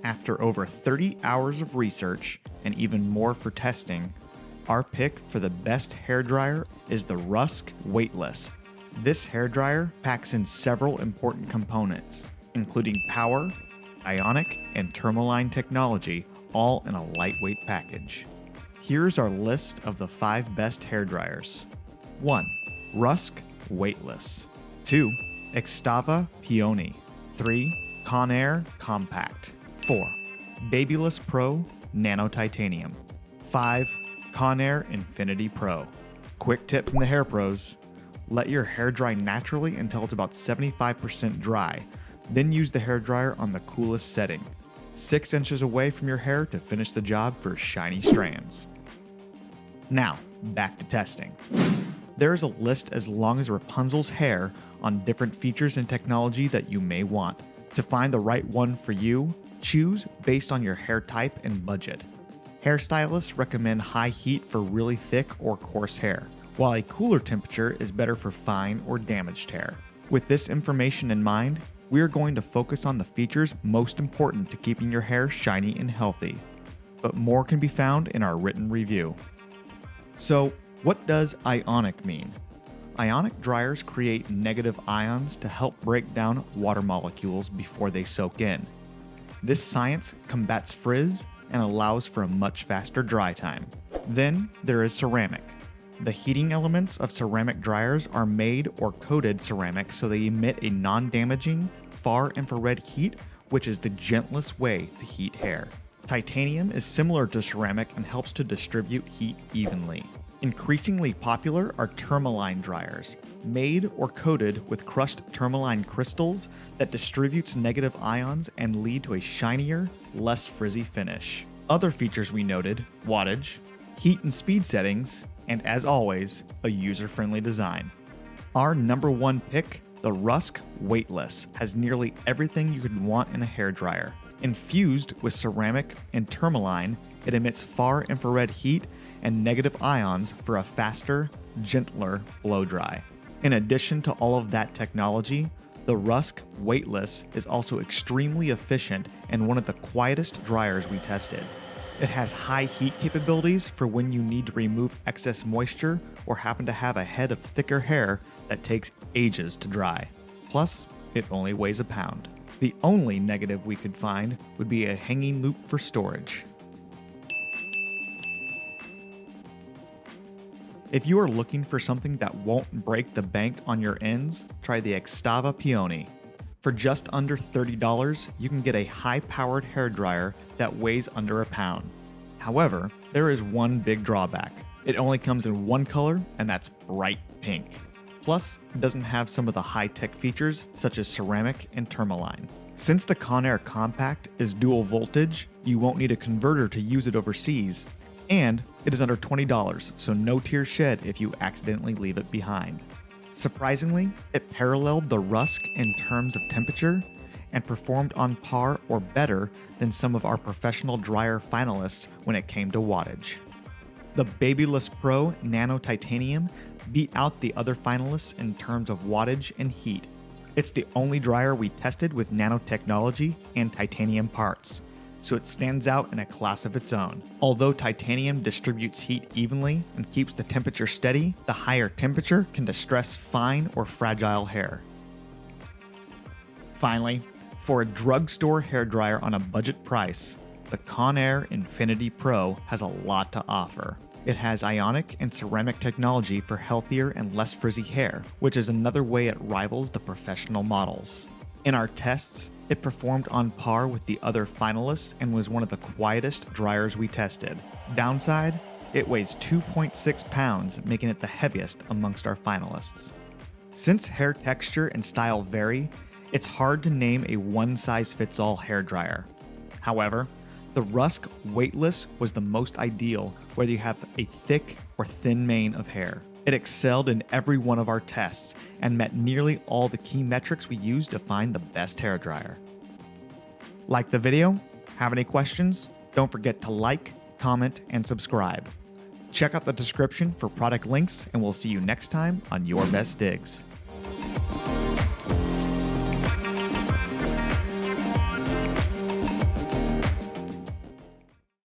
After over 30 hours of research and even more for testing, our pick for the best hairdryer is the Rusk W8less. This hairdryer packs in several important components, including power, ionic, and tourmaline technology, all in a lightweight package. Here's our list of the 5 best hairdryers. 1. Rusk W8less. 2. Xtava Peony. 3. Conair Compact. 4. BaBylissPRO Nano Titanium. 5. Conair Infiniti Pro. Quick tip from the hair pros: let your hair dry naturally until it's about 75% dry, then use the hairdryer on the coolest setting, 6 inches away from your hair to finish the job for shiny strands. Now, back to testing. There is a list as long as Rapunzel's hair on different features and technology that you may want. To find the right one for you, choose based on your hair type and budget. Hairstylists recommend high heat for really thick or coarse hair, while a cooler temperature is better for fine or damaged hair. With this information in mind, we are going to focus on the features most important to keeping your hair shiny and healthy. But more can be found in our written review. So, what does ionic mean? Ionic dryers create negative ions to help break down water molecules before they soak in. This science combats frizz and allows for a much faster dry time. Then there is ceramic. The heating elements of ceramic dryers are made or coated ceramic so they emit a non-damaging, far infrared heat, which is the gentlest way to heat hair. Titanium is similar to ceramic and helps to distribute heat evenly. Increasingly popular are tourmaline dryers, made or coated with crushed tourmaline crystals that distributes negative ions and lead to a shinier, less frizzy finish. Other features we noted: wattage, heat and speed settings, and as always, a user-friendly design. Our number 1 pick, the Rusk W8less, has nearly everything you could want in a hairdryer. Infused with ceramic and tourmaline, it emits far infrared heat and negative ions for a faster, gentler blow dry. In addition to all of that technology, the Rusk W8less is also extremely efficient and one of the quietest dryers we tested. It has high heat capabilities for when you need to remove excess moisture or happen to have a head of thicker hair that takes ages to dry. Plus, it only weighs a pound. The only negative we could find would be a hanging loop for storage. If you are looking for something that won't break the bank on your ends, try the Xtava Peony. For just under $30, you can get a high-powered hairdryer that weighs under a pound. However, there is one big drawback. It only comes in one color, and that's bright pink. Plus, it doesn't have some of the high-tech features such as ceramic and tourmaline. Since the Conair Compact is dual voltage, you won't need a converter to use it overseas, and it is under $20, so no tears shed if you accidentally leave it behind. Surprisingly, it paralleled the Rusk in terms of temperature and performed on par or better than some of our professional dryer finalists when it came to wattage. The BaBylissPRO Nano Titanium beat out the other finalists in terms of wattage and heat. It's the only dryer we tested with nanotechnology and titanium parts, so it stands out in a class of its own. Although titanium distributes heat evenly and keeps the temperature steady, the higher temperature can distress fine or fragile hair. Finally, for a drugstore hairdryer on a budget price, the Conair Infiniti Pro has a lot to offer. It has ionic and ceramic technology for healthier and less frizzy hair, which is another way it rivals the professional models. In our tests, it performed on par with the other finalists and was one of the quietest dryers we tested. Downside, it weighs 2.6 pounds, making it the heaviest amongst our finalists. Since hair texture and style vary, it's hard to name a one-size-fits-all hairdryer. However, the Rusk W8less was the most ideal whether you have a thick or thin mane of hair. It excelled in every one of our tests and met nearly all the key metrics we used to find the best hairdryer. Like the video? Have any questions? Don't forget to like, comment, and subscribe. Check out the description for product links, and we'll see you next time on Your Best Digs.